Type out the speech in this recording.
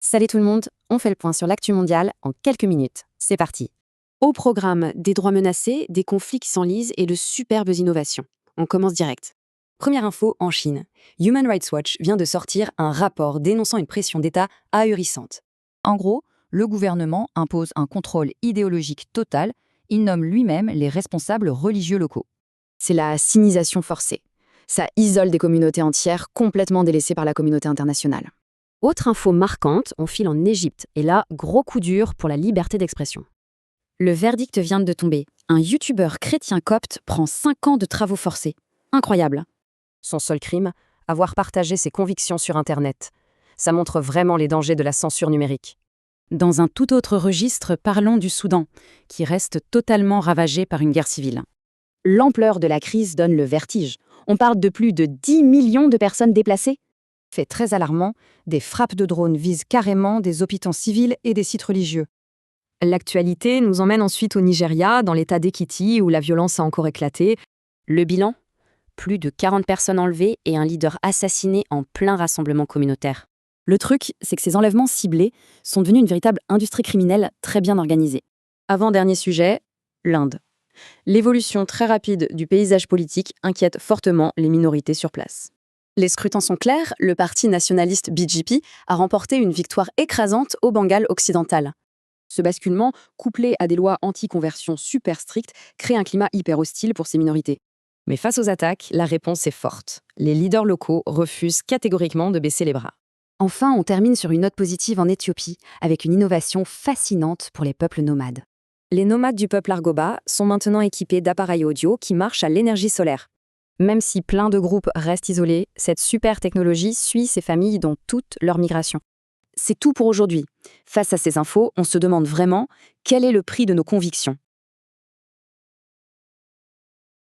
Salut tout le monde, on fait le point sur l'actu mondiale en quelques minutes. C'est parti. Au programme, des droits menacés, des conflits qui s'enlisent et de superbes innovations. On commence direct. Première info en Chine. Human Rights Watch vient de sortir un rapport dénonçant une pression d'État ahurissante. En gros, le gouvernement impose un contrôle idéologique total, il nomme lui-même les responsables religieux locaux. C'est la sinisation forcée. Ça isole des communautés entières complètement délaissées par la communauté internationale. Autre info marquante, on file en Égypte, et là, gros coup dur pour la liberté d'expression. Le verdict vient de tomber. Un youtubeur chrétien copte prend 5 ans de travaux forcés. Incroyable. Son seul crime, avoir partagé ses convictions sur Internet. Ça montre vraiment les dangers de la censure numérique. Dans un tout autre registre, parlons du Soudan, qui reste totalement ravagé par une guerre civile. L'ampleur de la crise donne le vertige. On parle de plus de 10 millions de personnes déplacées. Fait très alarmant, des frappes de drones visent carrément des hôpitaux civils et des sites religieux. L'actualité nous emmène ensuite au Nigeria, dans l'état d'Ekiti, où la violence a encore éclaté. Le bilan ? Plus de 40 personnes enlevées et un leader assassiné en plein rassemblement communautaire. Le truc, c'est que ces enlèvements ciblés sont devenus une véritable industrie criminelle très bien organisée. Avant-dernier sujet, l'Inde. L'évolution très rapide du paysage politique inquiète fortement les minorités sur place. Les scrutins sont clairs, le parti nationaliste BJP a remporté une victoire écrasante au Bengale occidental. Ce basculement, couplé à des lois anti-conversion super strictes, crée un climat hyper hostile pour ces minorités. Mais face aux attaques, la réponse est forte. Les leaders locaux refusent catégoriquement de baisser les bras. Enfin, on termine sur une note positive en Éthiopie, avec une innovation fascinante pour les peuples nomades. Les nomades du peuple Argoba sont maintenant équipés d'appareils audio qui marchent à l'énergie solaire. Même si plein de groupes restent isolés, cette super technologie suit ces familles dans toute leur migration. C'est tout pour aujourd'hui. Face à ces infos, on se demande vraiment quel est le prix de nos convictions.